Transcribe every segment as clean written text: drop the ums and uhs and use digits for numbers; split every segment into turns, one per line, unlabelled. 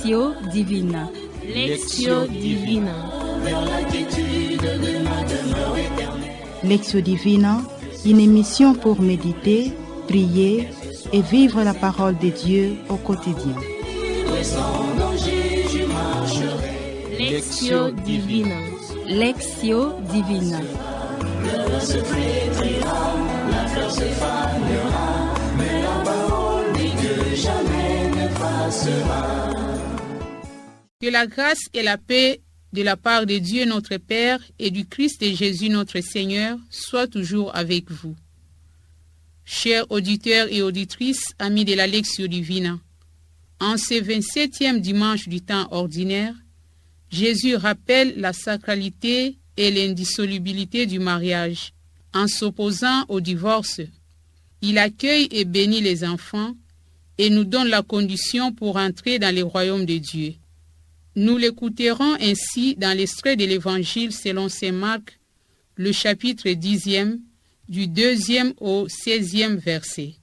Lectio Divina.
Lectio Divina.
Lectio Divina, une émission pour méditer, prier et vivre la parole de Dieu au quotidien.
Lectio Divina.
Lectio Divina.
Que la grâce et la paix de la part de Dieu notre Père et du Christ et Jésus notre Seigneur soient toujours avec vous. Chers auditeurs et auditrices, amis de la Lectio Divina, en ce 27e dimanche du temps ordinaire, Jésus rappelle la sacralité et l'indissolubilité du mariage. En s'opposant au divorce, il accueille et bénit les enfants et nous donne la condition pour entrer dans le royaume de Dieu. Nous l'écouterons ainsi dans l'extrait de l'Évangile selon saint Marc, le chapitre 10e, du 2e au 16e verset.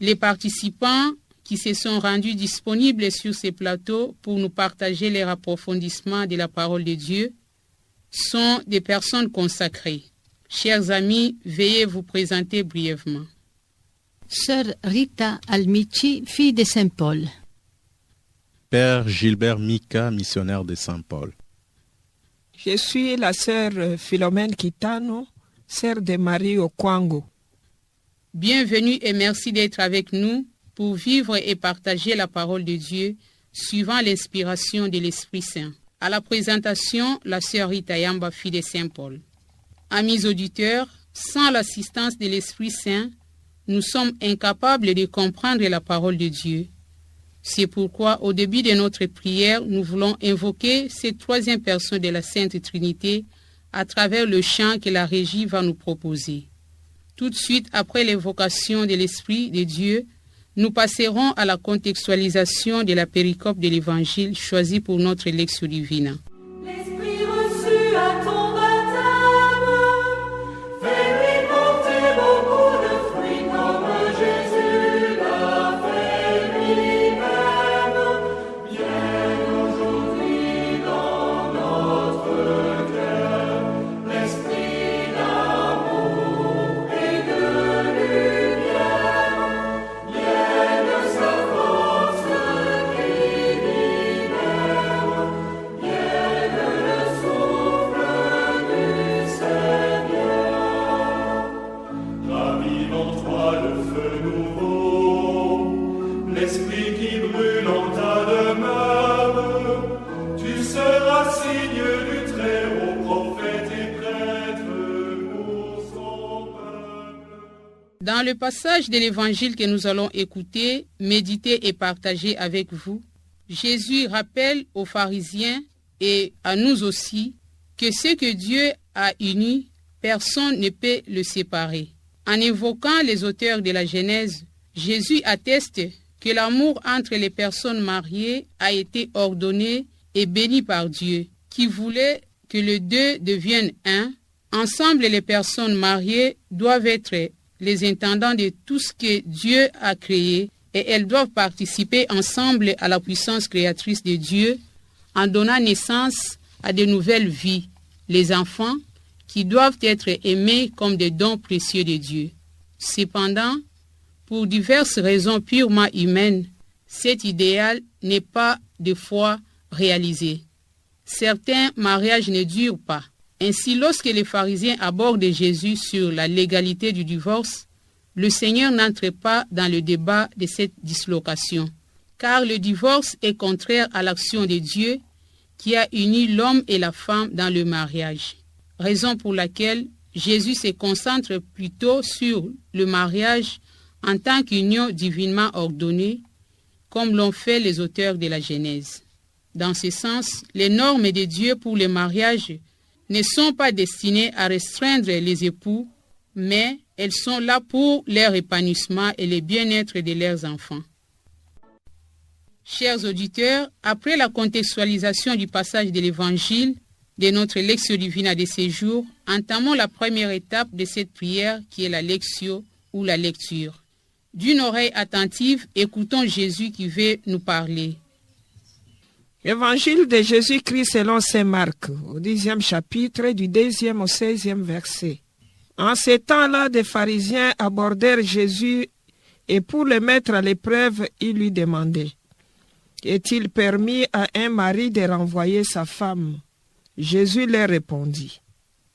Les participants qui se sont rendus disponibles sur ces plateaux pour nous partager les approfondissements de la parole de Dieu sont des personnes consacrées. Chers amis, veuillez vous présenter brièvement.
Sœur Rita Almici, fille de Saint Paul.
Père Gilbert Mika, missionnaire de Saint Paul.
Je suis la sœur Philomène Kitano, sœur de Marie Okwango.
Bienvenue et merci d'être avec nous pour vivre et partager la parole de Dieu suivant l'inspiration de l'Esprit Saint. À la présentation, la sœur Rita Yamba, fille de Saint Paul. Amis auditeurs, sans l'assistance de l'Esprit Saint, nous sommes incapables de comprendre la parole de Dieu. C'est pourquoi, au début de notre prière, nous voulons invoquer cette troisième personne de la Sainte Trinité à travers le chant que la régie va nous proposer. Tout de suite après l'évocation de l'Esprit de Dieu, nous passerons à la contextualisation de la péricope de l'Évangile choisie pour notre Lectio Divina.
L'Esprit reçu à ton baptême, fais-lui porter beaucoup de fruits comme Jésus l'a fait lui-même. Viens aujourd'hui dans notre cœur, l'Esprit d'amour et de lumière. Vienne sa force qui libère, vienne le souffle du Seigneur. Ravive en toi le feu nouveau, l'esprit qui brûle en ta demeure. Tu seras signe du Très-Haut, prophète et prêtre pour son peuple.
Dans le passage de l'Évangile que nous allons écouter, méditer et partager avec vous, Jésus rappelle aux pharisiens et à nous aussi que ce que Dieu a uni, personne ne peut le séparer. En évoquant les auteurs de la Genèse, Jésus atteste que l'amour entre les personnes mariées a été ordonné et béni par Dieu, qui voulait que les deux deviennent un. Ensemble, les personnes mariées doivent être les intendants de tout ce que Dieu a créé et elles doivent participer ensemble à la puissance créatrice de Dieu en donnant naissance à de nouvelles vies, les enfants qui doivent être aimés comme des dons précieux de Dieu. Cependant, pour diverses raisons purement humaines, cet idéal n'est pas de fois réalisé. Certains mariages ne durent pas. Ainsi, lorsque les pharisiens abordent Jésus sur la légalité du divorce, le Seigneur n'entre pas dans le débat de cette dislocation, car le divorce est contraire à l'action de Dieu qui a uni l'homme et la femme dans le mariage. Raison pour laquelle Jésus se concentre plutôt sur le mariage en tant qu'union divinement ordonnée, comme l'ont fait les auteurs de la Genèse. Dans ce sens, les normes de Dieu pour le mariage ne sont pas destinées à restreindre les époux, mais elles sont là pour leur épanouissement et le bien-être de leurs enfants. Chers auditeurs, après la contextualisation du passage de l'Évangile de notre Lectio Divina de ce jour, entamons la première étape de cette prière qui est la Lectio ou la lecture. D'une oreille attentive, écoutons Jésus qui veut nous parler.
Évangile de Jésus-Christ selon saint Marc, au 10e chapitre, du 2e au 16e verset. En ces temps-là, des pharisiens abordèrent Jésus et pour le mettre à l'épreuve, ils lui demandaient: est-il permis à un mari de renvoyer sa femme? Jésus leur répondit: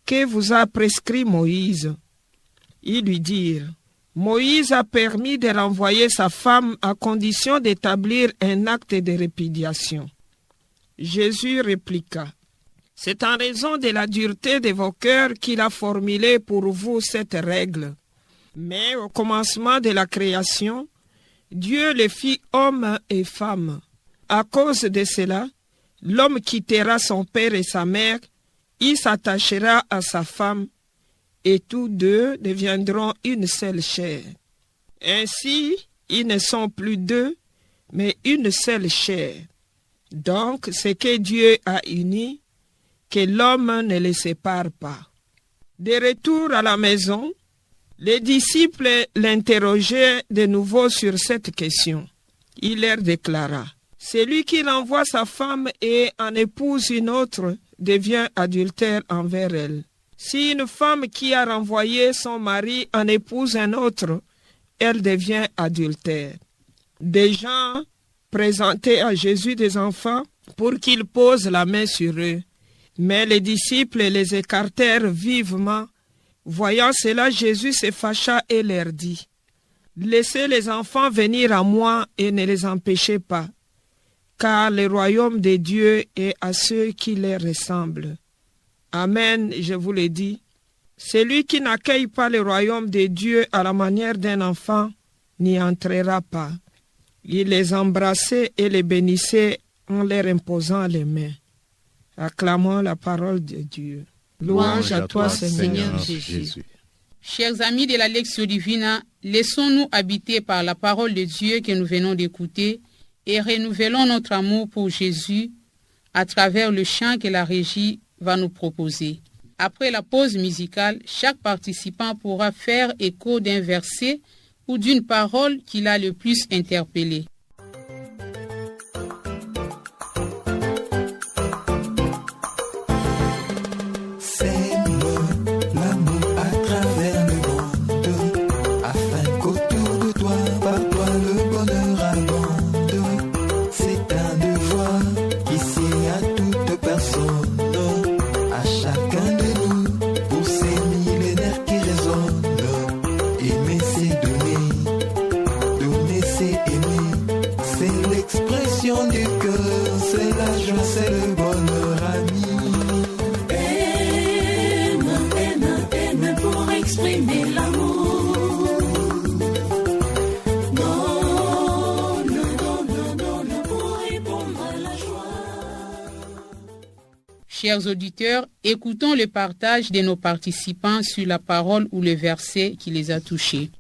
que vous a prescrit Moïse? Ils lui dirent: Moïse a permis de renvoyer sa femme à condition d'établir un acte de répudiation. Jésus répliqua: c'est en raison de la dureté de vos cœurs qu'il a formulé pour vous cette règle. Mais au commencement de la création, Dieu les fit hommes et femmes. À cause de cela, l'homme quittera son père et sa mère, il s'attachera à sa femme, et tous deux deviendront une seule chair. Ainsi, ils ne sont plus deux, mais une seule chair. Donc, ce que Dieu a uni, que l'homme ne les sépare pas. De retour à la maison, les disciples l'interrogeaient de nouveau sur cette question. Il leur déclara: celui qui renvoie sa femme et en épouse une autre devient adultère envers elle. Si une femme qui a renvoyé son mari en épouse un autre, elle devient adultère. Des gens présentaient à Jésus des enfants pour qu'il pose la main sur eux. Mais les disciples les écartèrent vivement. Voyant cela, Jésus se fâcha et leur dit: laissez les enfants venir à moi et ne les empêchez pas, car le royaume de Dieu est à ceux qui les ressemblent. Amen, je vous le dis, celui qui n'accueille pas le royaume de Dieu à la manière d'un enfant n'y entrera pas. Il les embrassait et les bénissait en leur imposant les mains. Acclamons la parole de Dieu. Louange à toi, Seigneur Jésus.
Chers amis de la Lectio Divina, laissons-nous habiter par la parole de Dieu que nous venons d'écouter et renouvelons notre amour pour Jésus à travers le chant que la régie va nous proposer. Après la pause musicale, chaque participant pourra faire écho d'un verset ou d'une parole qui l'a le plus interpellé. Chers auditeurs, écoutons le partage de nos participants sur la parole ou le verset qui les a touchés.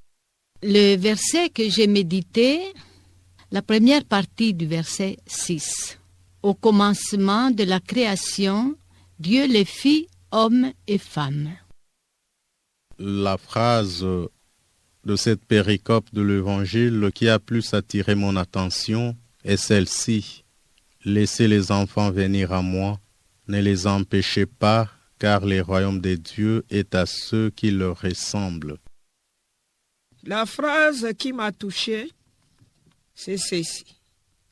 Le verset que j'ai médité, la première partie du verset 6. Au commencement de la création, Dieu les fit hommes et femmes.
La phrase de cette péricope de l'Évangile qui a plus attiré mon attention est celle-ci: laissez les enfants venir à moi, ne les empêchez pas, car le royaume de Dieu est à ceux qui leur ressemblent.
La phrase qui m'a touché, c'est celle-ci.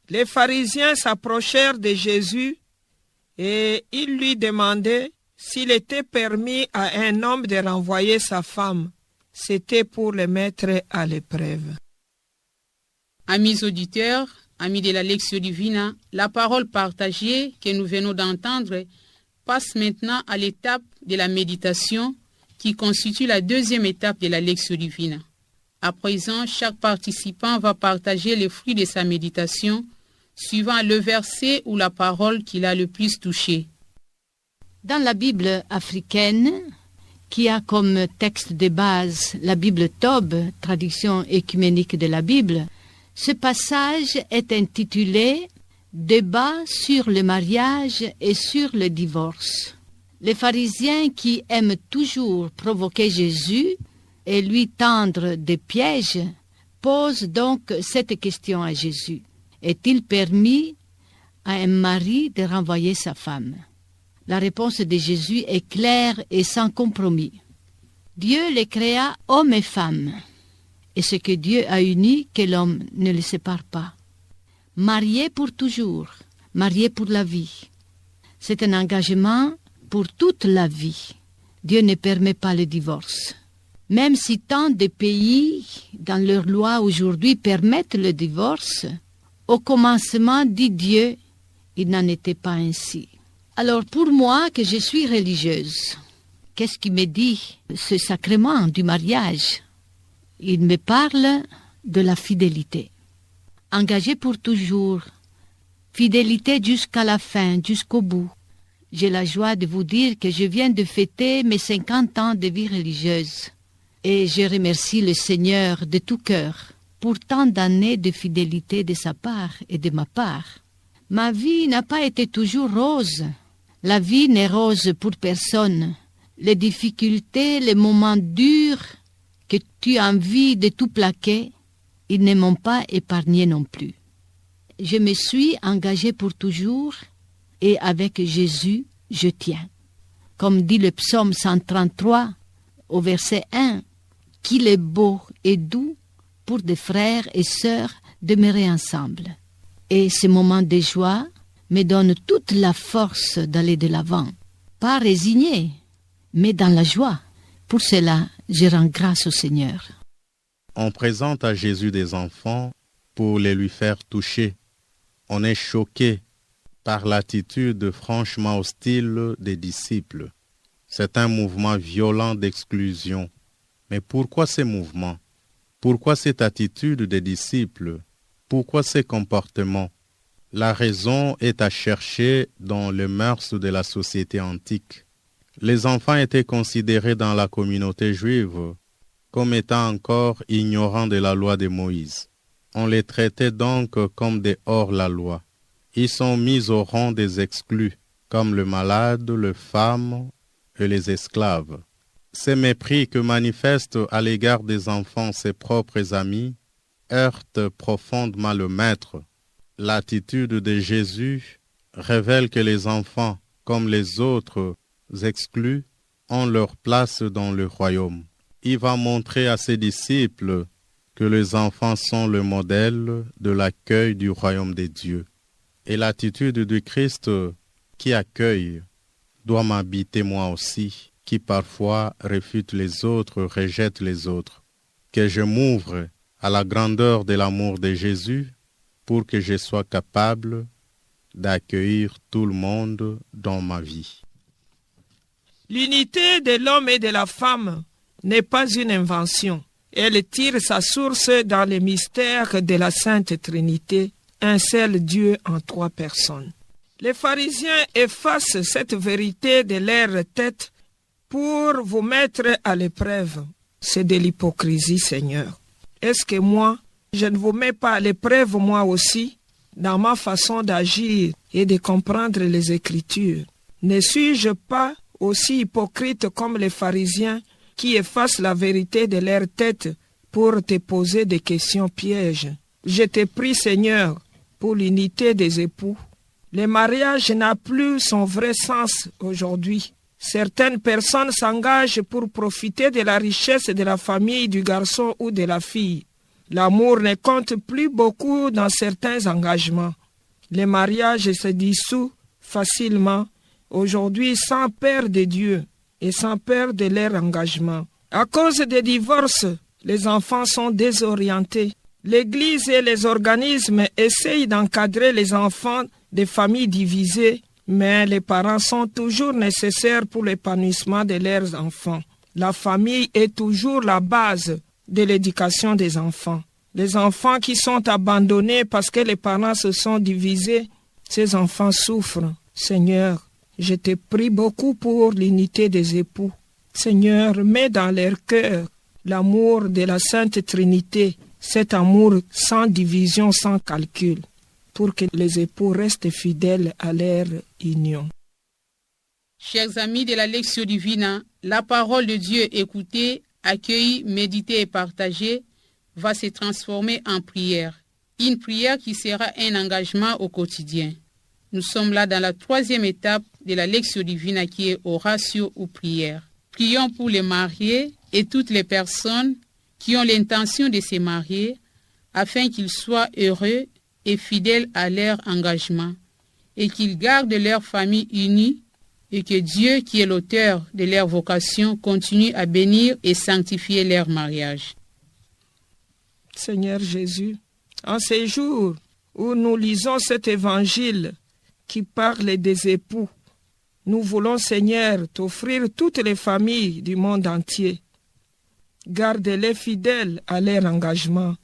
Les pharisiens s'approchèrent de Jésus et ils lui demandaient s'il était permis à un homme de renvoyer sa femme. C'était pour le mettre à l'épreuve.
Amis auditeurs, amis de la Lectio Divina, la parole partagée que nous venons d'entendre passe maintenant à l'étape de la méditation qui constitue la deuxième étape de la Lectio Divina. À présent, chaque participant va partager les fruits de sa méditation suivant le verset ou la parole qui l'a le plus touché.
Dans la Bible africaine, qui a comme texte de base la Bible Tob, traduction écuménique de la Bible, ce passage est intitulé « Débat sur le mariage et sur le divorce ». Les pharisiens qui aiment toujours provoquer Jésus et lui tendre des pièges posent donc cette question à Jésus. Est-il permis à un mari de renvoyer sa femme? La réponse de Jésus est claire et sans compromis. Dieu les créa hommes et femmes, et ce que Dieu a uni, que l'homme ne le sépare pas. Mariés pour toujours, mariés pour la vie. C'est un engagement pour toute la vie. Dieu ne permet pas le divorce. Même si tant de pays, dans leurs lois aujourd'hui, permettent le divorce, au commencement, dit Dieu, il n'en était pas ainsi. Alors pour moi, que je suis religieuse, qu'est-ce qui me dit ce sacrement du mariage? Il me parle de la fidélité. Engagé pour toujours, fidélité jusqu'à la fin, jusqu'au bout. J'ai la joie de vous dire que je viens de fêter mes 50 ans de vie religieuse. Et je remercie le Seigneur de tout cœur pour tant d'années de fidélité de sa part et de ma part. Ma vie n'a pas été toujours rose. La vie n'est rose pour personne. Les difficultés, les moments durs que tu as envie de tout plaquer, ils ne m'ont pas épargné non plus. Je me suis engagée pour toujours et avec Jésus, je tiens. Comme dit le psaume 133 au verset 1, qu'il est beau et doux pour des frères et sœurs demeurer ensemble. Et ce moment de joie me donne toute la force d'aller de l'avant. Pas résigné, mais dans la joie. Pour cela, je rends grâce au Seigneur.
On présente à Jésus des enfants pour les lui faire toucher. On est choqué par l'attitude franchement hostile des disciples. C'est un mouvement violent d'exclusion. Mais pourquoi ces mouvements? Pourquoi cette attitude des disciples? Pourquoi ces comportements? La raison est à chercher dans les mœurs de la société antique. Les enfants étaient considérés dans la communauté juive comme étant encore ignorants de la loi de Moïse. On les traitait donc comme des hors-la-loi. Ils sont mis au rang des exclus, comme le malade, les femmes et les esclaves. Ces mépris que manifestent à l'égard des enfants ses propres amis heurtent profondément le Maître. L'attitude de Jésus révèle que les enfants, comme les autres exclus, ont leur place dans le royaume. Il va montrer à ses disciples que les enfants sont le modèle de l'accueil du royaume des dieux. Et l'attitude du Christ qui accueille doit m'habiter moi aussi, qui parfois réfute les autres, rejette les autres. Que je m'ouvre à la grandeur de l'amour de Jésus pour que je sois capable d'accueillir tout le monde dans ma vie.
L'unité de l'homme et de la femme n'est pas une invention. Elle tire sa source dans les mystères de la Sainte Trinité, un seul Dieu en 3 personnes. Les pharisiens effacent cette vérité de leur tête pour vous mettre à l'épreuve. C'est de l'hypocrisie, Seigneur. Est-ce que moi, je ne vous mets pas à l'épreuve moi aussi, dans ma façon d'agir et de comprendre les Écritures? Ne suis-je pas aussi hypocrite comme les pharisiens qui effacent la vérité de leur tête pour te poser des questions pièges? Je te prie, Seigneur, pour l'unité des époux. Le mariage n'a plus son vrai sens aujourd'hui. Certaines personnes s'engagent pour profiter de la richesse de la famille du garçon ou de la fille. L'amour ne compte plus beaucoup dans certains engagements. Le mariage se dissout facilement aujourd'hui sans peur de Dieu et sans peur de leur engagement. À cause des divorces, les enfants sont désorientés. L'Église et les organismes essayent d'encadrer les enfants des familles divisées, mais les parents sont toujours nécessaires pour l'épanouissement de leurs enfants. La famille est toujours la base de l'éducation des enfants. Les enfants qui sont abandonnés parce que les parents se sont divisés, ces enfants souffrent. Seigneur, je te prie beaucoup pour l'unité des époux. Seigneur, mets dans leur cœur l'amour de la Sainte Trinité, cet amour sans division, sans calcul, pour que les époux restent fidèles à leur union.
Chers amis de la Lectio Divina, la parole de Dieu écoutée, accueillie, méditée et partagée va se transformer en prière. Une prière qui sera un engagement au quotidien. Nous sommes là dans la troisième étape de la Lectio Divina qui est oratio ou prière. Prions pour les mariés et toutes les personnes qui ont l'intention de se marier afin qu'ils soient heureux et fidèles à leur engagement et qu'ils gardent leur famille unie et que Dieu, qui est l'auteur de leur vocation, continue à bénir et sanctifier leur mariage.
Seigneur Jésus, en ces jours où nous lisons cet évangile qui parle des époux, nous voulons, Seigneur, t'offrir toutes les familles du monde entier. Garde-les fidèles à leur engagement.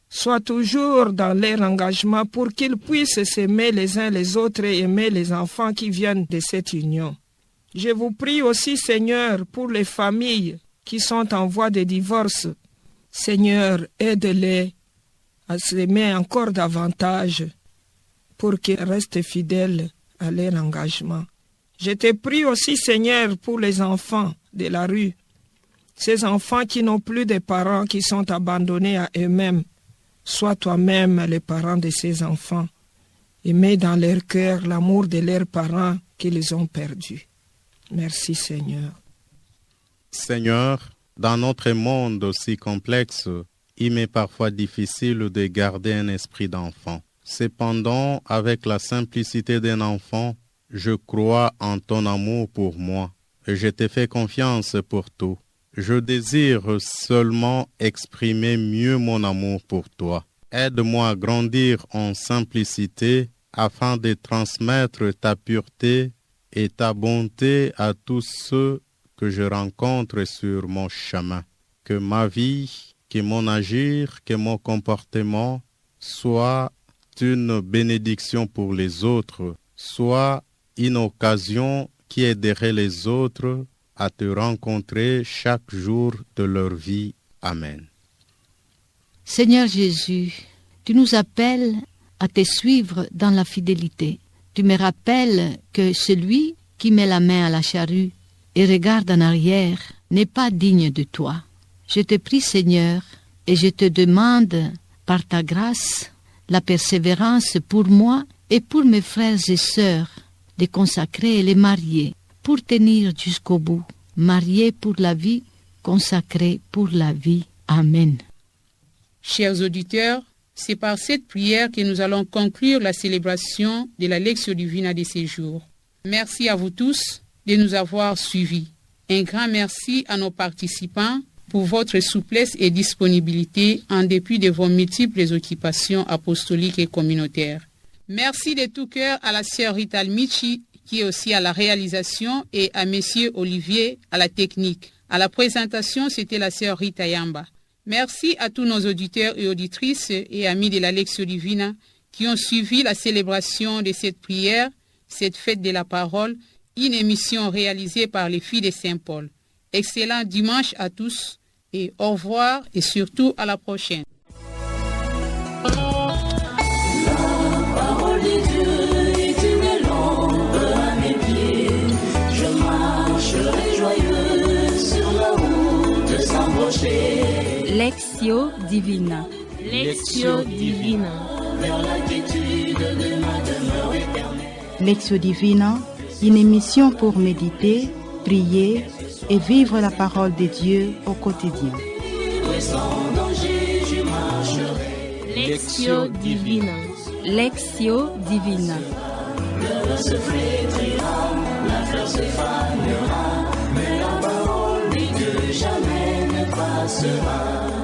Sois toujours dans leur engagement pour qu'ils puissent s'aimer les uns les autres et aimer les enfants qui viennent de cette union. Je vous prie aussi, Seigneur, pour les familles qui sont en voie de divorce. Seigneur, aide-les à s'aimer encore davantage pour qu'ils restent fidèles à leur engagement. Je te prie aussi, Seigneur, pour les enfants de la rue, ces enfants qui n'ont plus de parents, qui sont abandonnés à eux-mêmes. Sois toi-même les parents de ces enfants et mets dans leur cœur l'amour de leurs parents qu'ils ont perdus. Merci, Seigneur.
Seigneur, dans notre monde si complexe, il m'est parfois difficile de garder un esprit d'enfant. Cependant, avec la simplicité d'un enfant, je crois en ton amour pour moi et je te fais confiance pour tout. Je désire seulement exprimer mieux mon amour pour toi. Aide-moi à grandir en simplicité afin de transmettre ta pureté et ta bonté à tous ceux que je rencontre sur mon chemin. Que ma vie, que mon agir, que mon comportement soit une bénédiction pour les autres, soit une occasion qui aiderait les autres à te rencontrer chaque jour de leur vie. Amen.
Seigneur Jésus, tu nous appelles à te suivre dans la fidélité. Tu me rappelles que celui qui met la main à la charrue et regarde en arrière n'est pas digne de toi. Je te prie, Seigneur, et je te demande, par ta grâce, la persévérance pour moi et pour mes frères et sœurs, de consacrer les mariés pour tenir jusqu'au bout, mariés pour la vie, consacrés pour la vie. Amen.
Chers auditeurs, c'est par cette prière que nous allons conclure la célébration de la Lectio Divina de ces jours. Merci à vous tous de nous avoir suivis. Un grand merci à nos participants pour votre souplesse et disponibilité en dépit de vos multiples occupations apostoliques et communautaires. Merci de tout cœur à la sœur Rita Almichi qui est aussi à la réalisation et à Monsieur Olivier à la technique. À la présentation, c'était la sœur Rita Yamba. Merci à tous nos auditeurs et auditrices et amis de la Lectio Divina qui ont suivi la célébration de cette prière, cette fête de la parole, une émission réalisée par les filles de Saint-Paul. Excellent dimanche à tous et au revoir et surtout à la prochaine.
Lectio Divina.
Lectio Divina.
Lectio Divina, une émission pour méditer, prier et vivre la parole de Dieu au quotidien.
Lectio Divina.
Lectio Divina.
Le se flétrira, la fleur se fanera, mais la parole de Dieu jamais ne passera.